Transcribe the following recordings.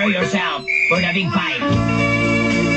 prepare yourself for the big fight.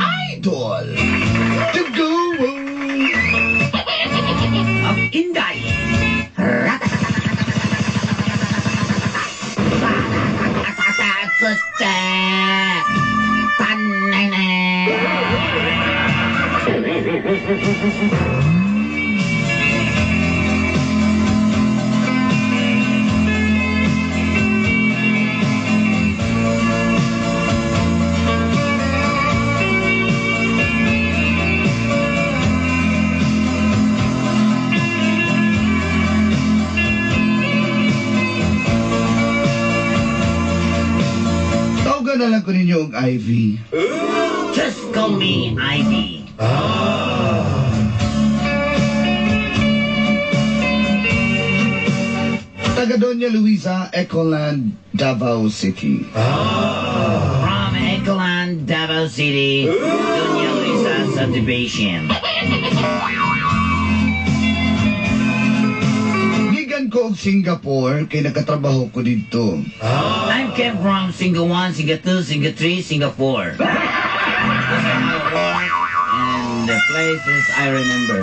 Idol, the guru Of Inday. Tawagan na lang ko ninyo ang Ivy. Just call me Ivy. Taga Doña Luisa, Ecoland, Davao City. From Ecoland, Davao City, Doña Luisa Subdivision. Gigan ko og Singapore kay nakatrabaho ko dito. I came from Singa 1, Singa 2, Singa 3, Singa 4. Those are my work and the places I remember.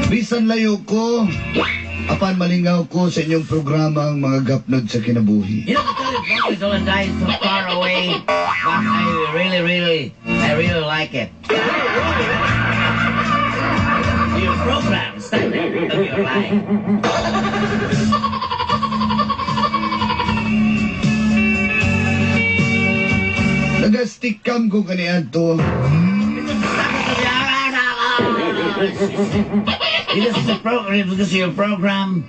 Bisan layo ko, apan malingaw ko sa inyong programang mga gapnod sa kinabuhi. You know, the telephone is all died so far away, but I really like it. Your program, standard of your life. Nag-stick cam ko kaniyan to. Because the program, because your program,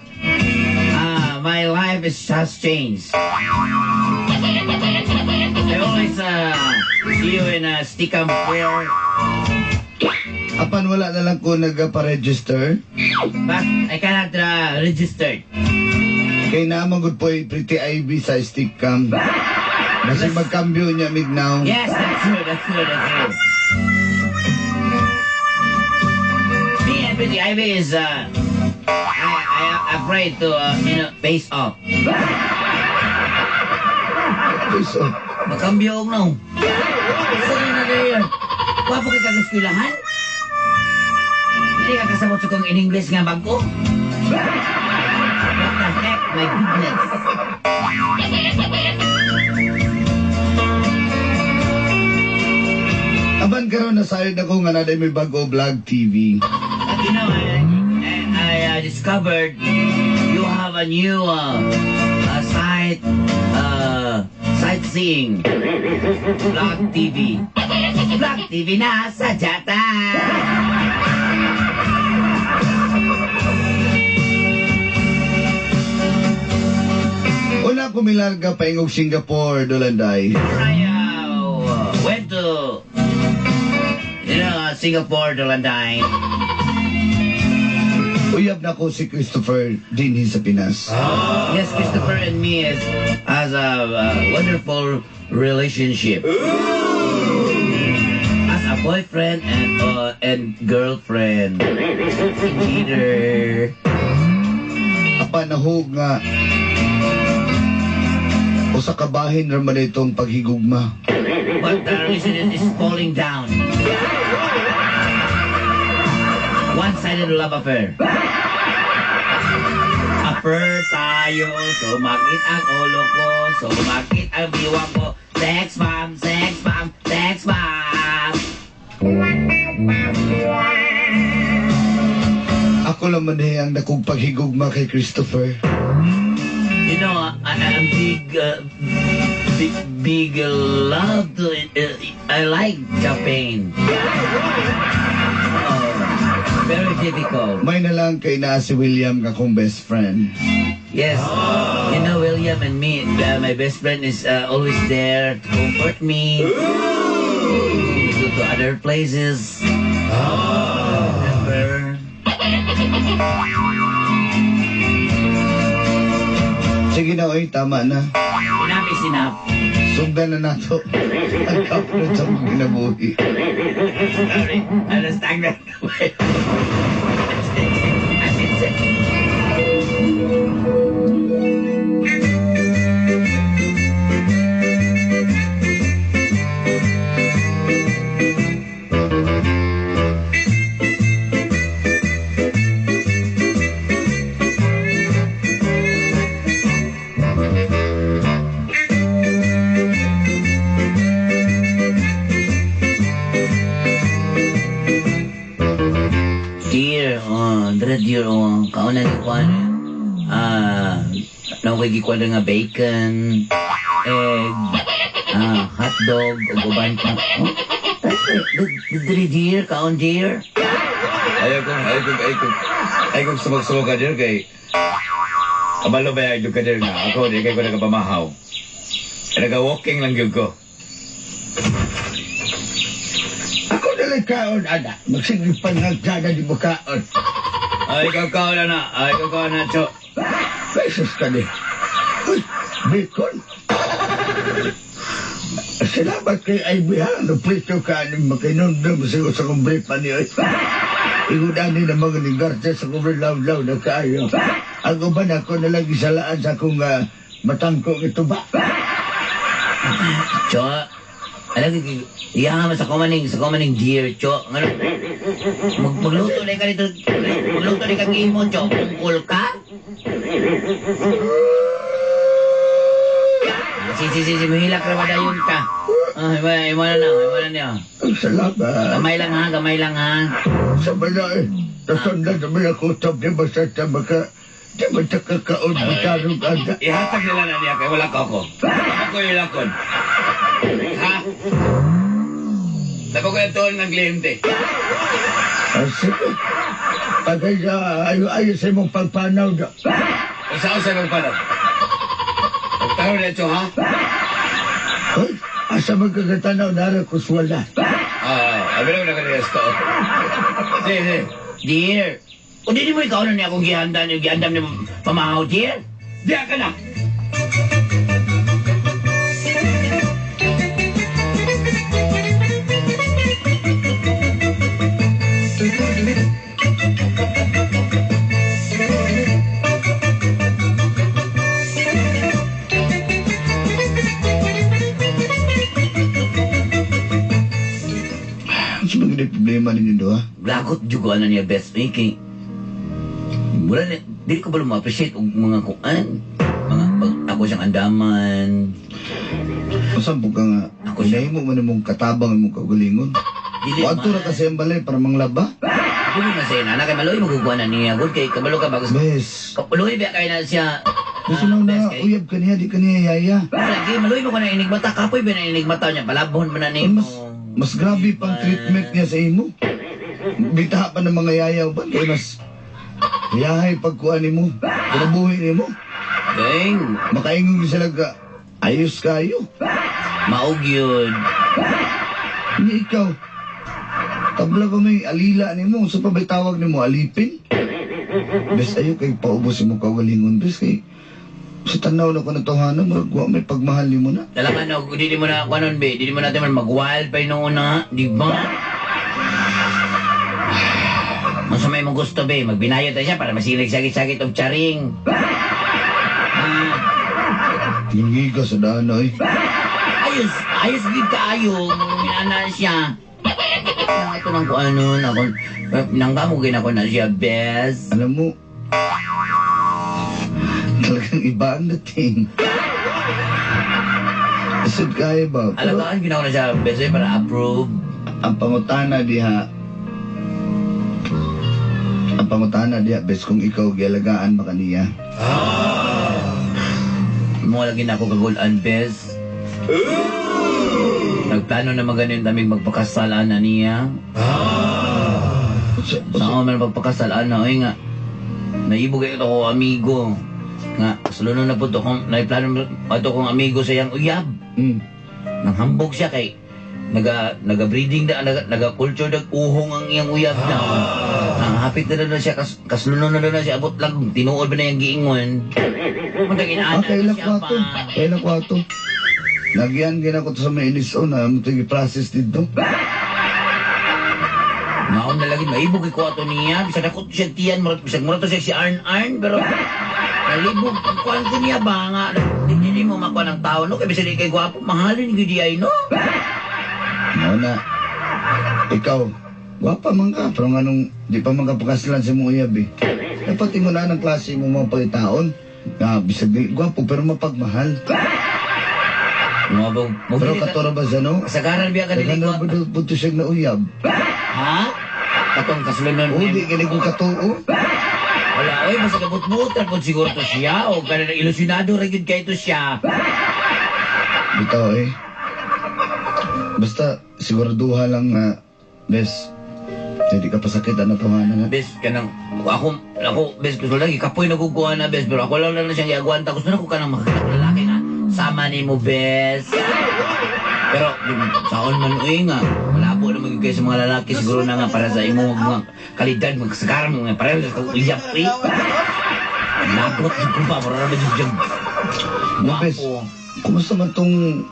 my life has changed. I always see you in a Stickam 4, Apan wala na lang ko nagpa-register. but I cannot register. Kay naamagod po Pretty Ivy sa stick cam. Kasi magkambyo niya mignaw. Yes, that's true. Me and Pretty Ivy is, I afraid to, face off. So, Magkambyo no. Sorry na rin. Wapo ka kagaskulangan? Hindi ka kasabot sa kong in English nga bago? What the heck, my goodness. aban karon nasayod ako nga naday may bago vlog TV. But you know, I discovered you have a new sightseeing. Vlog TV. Vlog TV na sa Jata. Una ko milarga paingog Singapore, Dolanday. I went to, Singapore, Dolanday. Uyab na ko si Christopher dinhi sa Pinas. Yes, Christopher and me has a wonderful relationship. As a boyfriend and girlfriend. Either. Apan nahog nga usa ka bahin ra man itong paghigugma. But the reason is falling down. One-sided love affair. Affair tayo, sumakit ang ulo ko, sumakit ang biwa ko. Sex bomb, sex bomb, sex bomb. Ako naman ang nakong paghigugma kay Christopher. You know, I'm big big love to I like Japan. Very difficult. May na lang kay na si William ka kong best friend. Yes, you know William and me. My best friend is always there to comfort me. We go to other places. Remember? Sige na, oy, tama na. Enough is enough. Sundan na nato. Ang kapulot sa mga ginabuhi. Sorry, I was stagnant. Dear, kauna ni Kwan, nakikikuan nga bacon, egg, hotdog, o guban ka. Dear, kaon dear. Ayaw kong sumag-sulog ka dear kay kabalo ba ayaw ka dear nga ako di kay ko nagapamahaw. Naga-walking lang yun ko. Ako nalang kaon, anak. Magsigipan ng sana di mo kaon. Ay, ikaw kaon na. Ay, ikaw kaon na, Cho. Beses ka ni. Uy, bacon. Salamat kay Ivy ha. Naprito ka ni makinundam sa kumbre pa niyo. Igudanin na mga ningarta sa kumbre law-law na kaayo. Ako ba na ako nalang isalaan sa akong matangkong ito ba? Cho, alam ko, iyahan sa kumaning dear, Cho. Ano? Magluto na ka dito. Magluto na ka kimo, Cho. Pungkol ka? Si, mahilak na madayon ka. Imo na niyo. Salamat. Gamay lang ha. Sa balay, nasundan naman ako top di ba sa tamaka. Di ba sa kakaon bitarong ada? Ihatag nila na niya kay wala ka ako. Ako yung lakon. Ha? Dako ko yung tuon ng kliyente. Sige. Pagay ayo sa imong pagpanaw da. Usa-usa ng panaw. Pagtaro na, Cho, ha? Hoy, asa magkagatanaw na ko swala. Abiraw na ka niya sa to. Sige. Dear, o di mo ikaw na niya kung gihandam ni pamahaw, dear? Diya ka na! Ano ba gini problema ninyo doha? Lagot juga na niya best making. Mula na, di ko ba ma-appreciate og mga kuan. Ako siyang andaman. Masampo ka nga. Ako Kung siya. mo man mong katabang mong kaugalingon. Dili Wato na kasi ang balay para manglaba. Dili man sa'yo na, kay Maloy magkukuha na niya. Good kay kabalo ka bagus. Bes. Maloy ba kayo na siya? Kasi na uyab ka niya, di ka niya yaya. Lagi, Maloy mo ko na inigmata. Kapoy ba na inigmata niya? Palabon mo na niya. Mas grabe pang treatment niya sa imo. Bitaha pa ng mga yayaw ba? Kaya mas yahay pagkuhan ni mo. Pinabuhin ni mo. Dang, Makaingong sila ka. Ayos kayo. maog yun. Hindi ikaw. Tabla ba may alila ni mo? Sa pabay tawag ni mo, alipin? Bes, ayo kay paubos mo kaugalingon. Bes, kay sa tanaw na ko na tohanan, magwa may pagmahal ni mo na. Talaga na, di mo na, kanon be, di mo natin man mag-wild pa yung una, di ba? Kung sa may mong gusto be, magbinayot na siya para masilig sagit-sagit og charing. Hingiga sa danoy. Ayos gid kaayo, minana siya. Ito nang kung ano, nangkamugin ako na siya, best. Alam mo, talagang iba ang dating. Isod kaya ba? Pero Alagaan, ginawa na siya, best way para approve. ang pangutana diha, bes kung ikaw gialagaan ba kaniya? Mga lagi na ako kagulan, best. Nagplano na maganin tamig magpakasalaan na niya. Saan man magpakasalaan na, oy nga. Naibog ito ko amigo. Nga, salunod na po ito kong, naiplano ito kong amigo sa iyang uyab. Nanghambog siya kay, naga-breeding na, naga-culture na uhong ang iyang uyab na. Hapit na na siya, kaslunod na na siya, abot lang, tinuod ba na yung giingon. Matagin-ana na siya pa. Kailan ko ato. Nagyan ko sa may iniso na matagi-process dito. Maon na lagi, maibog ko ato niya. Bisa na ko siya tiyan, bisa mura to siya si Arn-Arn, pero nalibog, kuhan ko niya ba nga, hindi mo makuha ng tao, no? Kaya bisa di kay gwapo, mahalin ko di ay, no? Muna, ikaw, gwapa man ka, pero nga nung di pa man kapakasilan sa mong uyab eh. Dapat mo na ng klase mo mga pagitaon, na bisag di, gwapo pero mapagmahal. Pero katoro ba sa no? Kasagaran biya ka Kaya nila na ba ito siya na uyab? Ha? Katong kasulunod O, di ka kong katoo. Wala, oy, basta kabut-but, tapos siguro to siya, o ka na ilusionado rin yun kayo to siya. Bitaw eh. Basta, siguraduha lang na, bes, hindi ka pasakit na panganan. Bes, kanang, ako, bes, gusto lang, ikapoy naguguha na, bes, pero ako lang na siyang iagwanta. Gusto na ko ka nang makakita lalaki nga. Sama ni mo, bes. Pero, saon man, uy nga, malabo na magigay sa mga lalaki, siguro na nga para sa imo, mga kalidad, magsagaran mo nga, pareho sa uyap, eh. Labot, ko pa, marami dyan. Bes, kumusta man tong,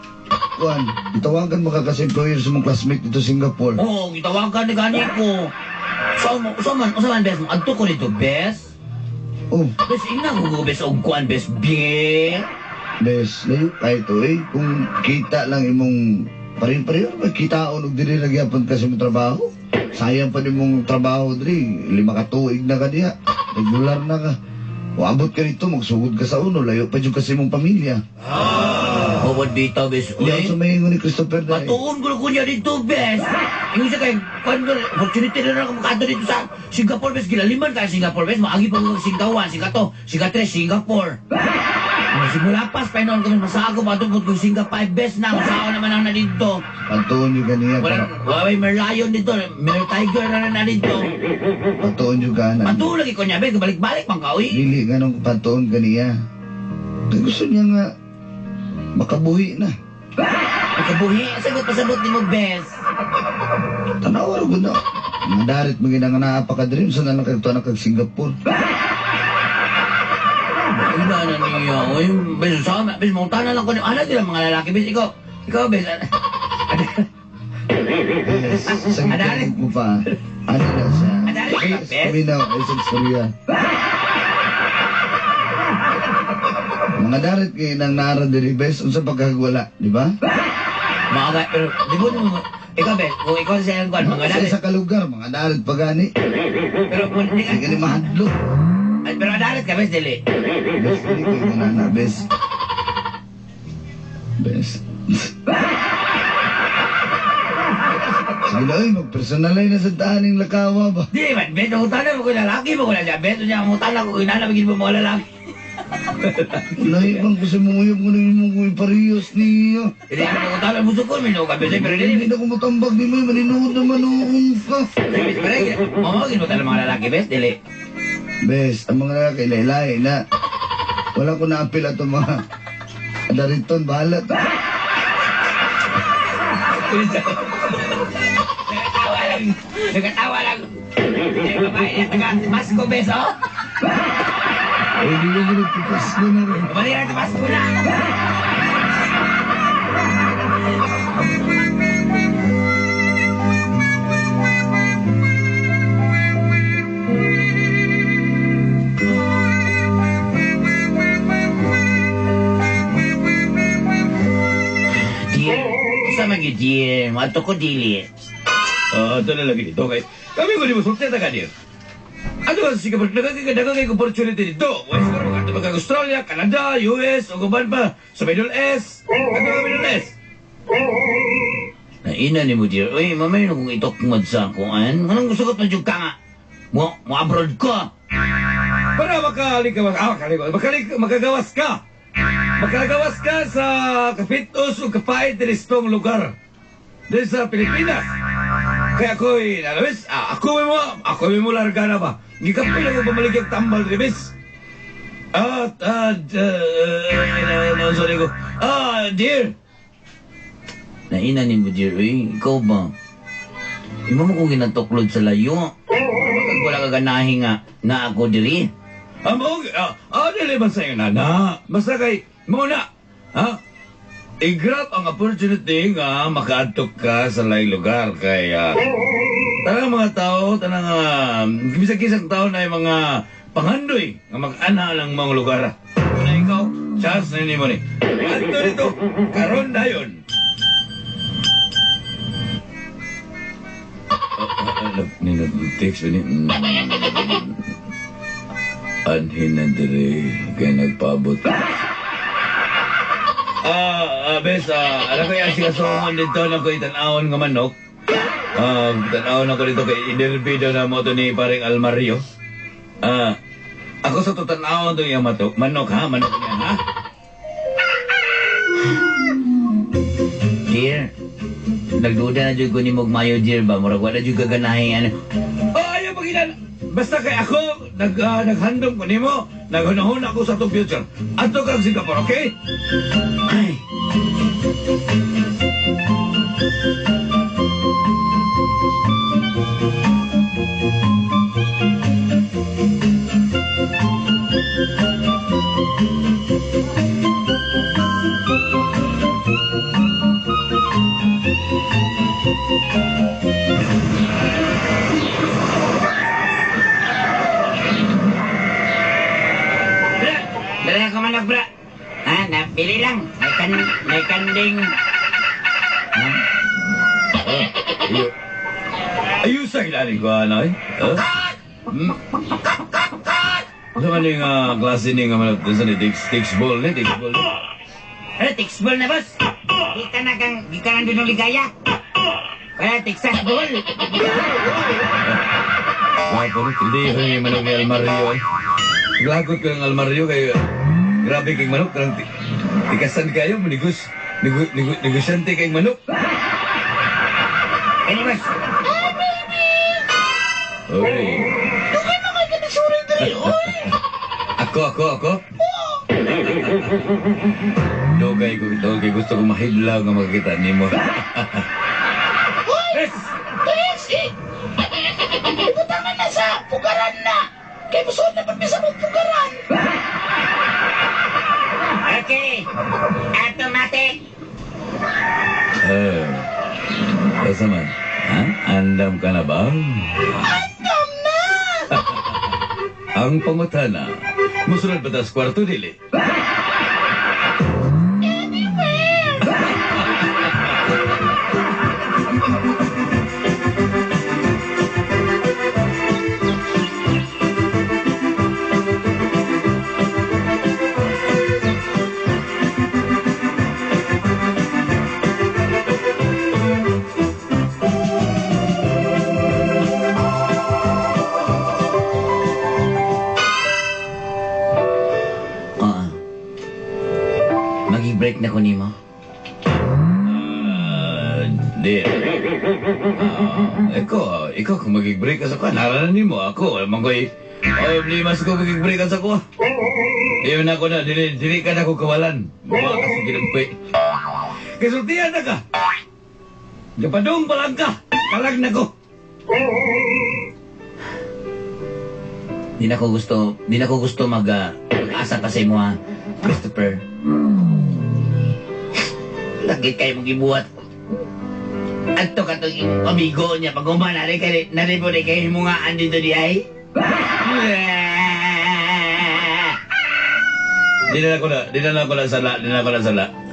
Juan, itawagan mo ka kasi employer sa mong classmate dito sa Singapore. Oo, itawagan na gani ko. Usaman, bes, agto ko nito, bes. Oh, Bes, ina ko, bes, og kuan, bes, biye. bes, layo kahit to eh. Kung kita lang imong parin-parin, kita o nung dili nagyapon kasi mong trabaho. Sayang pa din mong trabaho dili. 5 ka tuig na ka diya. Regular na ka. O abot ka rito, magsugod ka sa uno. Layo pa dyan kasi mong pamilya. Huwag bitaw, bes. Hindi ako sa mahingo ni Christopher na eh. Patuon ko niya dito, bes. Yung isa kay, opportunity na lang makato dito sa Singapore, bes. Gilaliman ka sa Singapore, bes. Maagi pa ko Singawan, Singato, Singa3, Singapore. Simula pas, pa noon kami masago, matubot ko Singa 5, bes na. Masawa naman ang na dito. Patuon yung ganiya. Walang merlion dito, mer tiger na dito. Patuon yung ganan. Patuon lagi ko niya, bes. Balik-balik pang kawi. Dili ganong patuon ganiya. Gusto niya nga makabuhi na. Makabuhi, sagot pasabot ni mo, bes. Tanaw ko na. Mga darit mo ginang naapaka-dream sa nanakagto na kag Singapore. Ina na niya, oy, bes, sama, bes, mautana lang ko niya. Ano sila mga lalaki, bes, ikaw, bes, Yes, sagit mo pa. Ano na siya? Adali ka, Ay, bes? Saminaw, ay Korea. Mga darit kayo nang naran diri bes, unsa pagkagwala, di ba? Mga, pero, di mo naman, ikaw, bes, kung ikaw sa iyang kwan, mga Sa dalit, isa ka lugar, mga darit pagani. pero, kung hindi Hindi ka ni mahadlo. pero dalit ka, bes, dili. Bes, hindi kayo manana, bes. Bes. Sige na, mag-personalay na sa taaning lakawa ba? Di, man, bes, utana mo ko lalaki mo ko na siya, bes, niya, utana ko, inanabigin mo mga lalaki. Naibang ko sa munguyab mo na yung munguyab parehas niya. Hindi mo utana mo sukol, minyo ka, bes, pero Hindi dili. na ko matambag ni May, maninood na manoon ka. Bes, pero, mamagin mo talaga mga lalaki, bes, dili. Bes, ang mga lalaki laylay na wala ko na-apil ato mga adariton, bahala ta. Nagkatawa lang. Babae na taga Masko, bes, oh. Ay, hindi na ginagpikas ko na rin. Bumalik na sa Masko na. Dear, sama gyud dear, mato ko dili. Ito na lagi dito kay. Kami ko di mo sulteta ka niya. Ano ba sige pag nagkakagay opportunity dito? Wala siguro mag Australia, Canada, US, o guban pa sa Middle East. Ano ang Middle East? Naina ni mo dear, uy, mamay na kung itok sa kuan. Anong gusto ko na ka nga? Mo abroad ka. Para makagawas ka. Makagawas ka sa kapitos o kapait din istong lugar. Din sa Pilipinas. Kaya ako'y, nalabis, ako mo larga na ba? Gikapil ako pamaligyag tambal, ribis. At, sorry ko. Dear. Naina ni mo, dear, ikaw ba? Imo mo kong ginatuklod sa layo. Bakit wala ka ganahin nga ako diri? Dili ba sa'yo na? Basta kay, muna, ha? I-grab ang opportunity nga makaadtok ka sa lay lugar. Kaya, tanang mga tao, bisag-kisang tao na yung mga panghandoy nga mag-ana lang mga lugar. Kung na ikaw, chance na ni mo ni. Ato nito, karon na yun. Nag-text ba ni? Anhin na dire, kaya nagpaabot. Bes, alam ko yung sikasongon dito na ko itanawon nga manok. Tanawon ako dito kay inerbido na mo to ni paring Almario. Ako sa tutanawon to yung manok ha? Manok niya ha? Dear, nagduda na dyan ko ni Mogmayo, dear ba? Murag wala dyan gaganahin, ano? Ayaw pagilan! Basta kay ako, naghandong ko ni mo, naghunahon ako sa itong future. Ato kang Singapore, okay? Ay. Dala ka manok, bra. Napili lang. May kanding. Ayusan ilalim ko, ano eh? Ano man yung klase ni nga manok doon sa ni Tix Ball, ni Tix Ball. Tixball na, boss. Di ka nang dunong ligaya. Kaya Texas Ball. Wapo rin, hindi yung manok ni Almario eh. Lagot ko yung Almario kayo. Grabe kayong manok. Tikasan kayo, negosyante kayong manok. Anyways. Oy. Dugay na kayo kanasuri dali, oy. Ako? Dugay gusto ko mahidlaw nga makita ni mo. Oy! Yes! Ibutangan na sa pugaran na. Kaya musuot na pagpisa mong pugaran. Okay. Automatic. Asa man? Ha? Andam ka na ba? Andam na! Ang pangutana, musunod ba tas kwarto dili? Anywhere! Mag-break na ko nimo. Di. Ikaw kung mag-break ka sa kwa, naranan mo ako. Alam ko di mas ko mag-break ka sa kwa. Di na ako na, dili ka na ko kawalan. Mga kasi ginagpay. Kasultihan na ka. Gapadong palang ka. Kalag na ko. Di na ko gusto mag-asa pa sa imo, ha, Christopher. Lagi kayo mong ibuhat. Adto ka itong amigo niya. Pag umanari ka, naripo na kayo himungaan dito di ay. Di na ako na sala.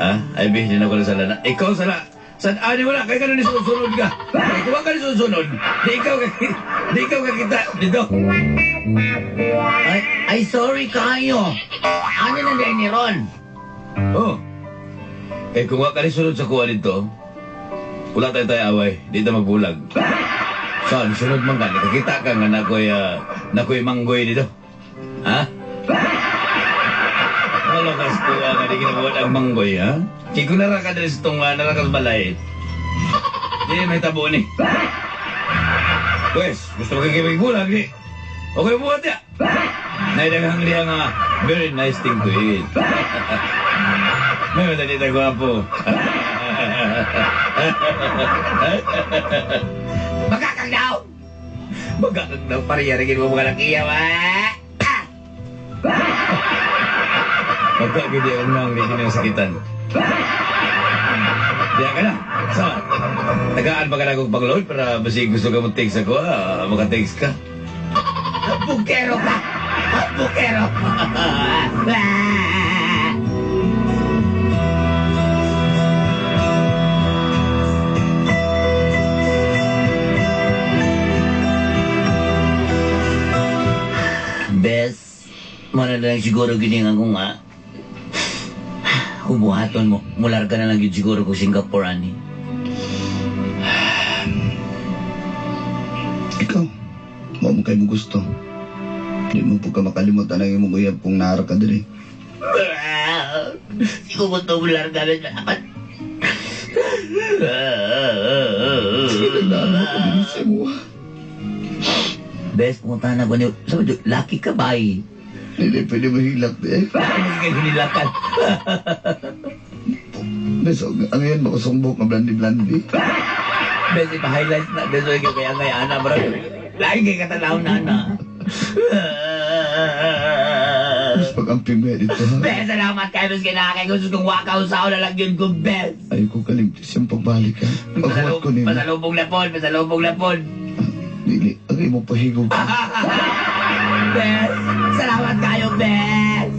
Ha? Ay, di na ako na sala. Ikaw sala. Ani mo na, kaya ka na nisusunod ka. Kaya kuha ka nisusunod. Di ikaw ka kita dito. Ay, sorry kayo. Ano na din ni Ron? Oh. Kung wala ka nisusunod sa kuha dito, wala tayo away. Di tayo magbulag. So, nisunod man ka. Nakakita ka nga nakoy manggoy dito. Ha? Wala ka Gusto ka nga di ginabuhat ang manggoy, ha? Kaya kung nara ka dali sa itong nara ka sa balay. Di, may tabo ni. Pues, gusto mo kagibig bulag, di? Okay, buhat ya. Naidaghang liya nga, very nice thing to eat. May madalita gwapo. Magkakag daw! Magkakag daw, pariyarigin mo mga lakiyaw, ha? Magkakag di ang nang ligin ng sakitan. Diyan ka na. So, tagaan pa ka na kong pangload para basi gusto ka mag-text ako, maka-text ka. Bukero ka! Bukero! Bes, mana na lang siguro giningan ko nga. Hubuhaton mo, mular ka na lang yun siguro ko Singapore, ani. Ikaw, mo mo kayo mo gusto. Di mo po ka makalimutan ang imong uyab kung nara ka diri. Di ko gusto mular ka na dapat. Nara ka diri sa mo. Bes, pumunta na ko niyo. Sabi, lucky ka ba eh? Hindi pwede mahilak di eh. Hindi ka hinilakan. Bes, ang yan makasumbok na blandi-blandi. Bes, ipa-highlight na. Bes, huwag yung kaya kaya ana, bro. Lagi kayo katalaw na, ana. Bes, pag-amping mo dito ha. Bes, salamat kayo. Bes, kinakay ko. Sus kong wakaw sa na lang yun ko, Bes. Ayaw ko kaligtis yung pagbalik ha. Paghuwat ko nila. Pasalubong lapon, pasalubong lapon. Dili, ang imo pahigog ko. Bes, salamat kayo, Bes.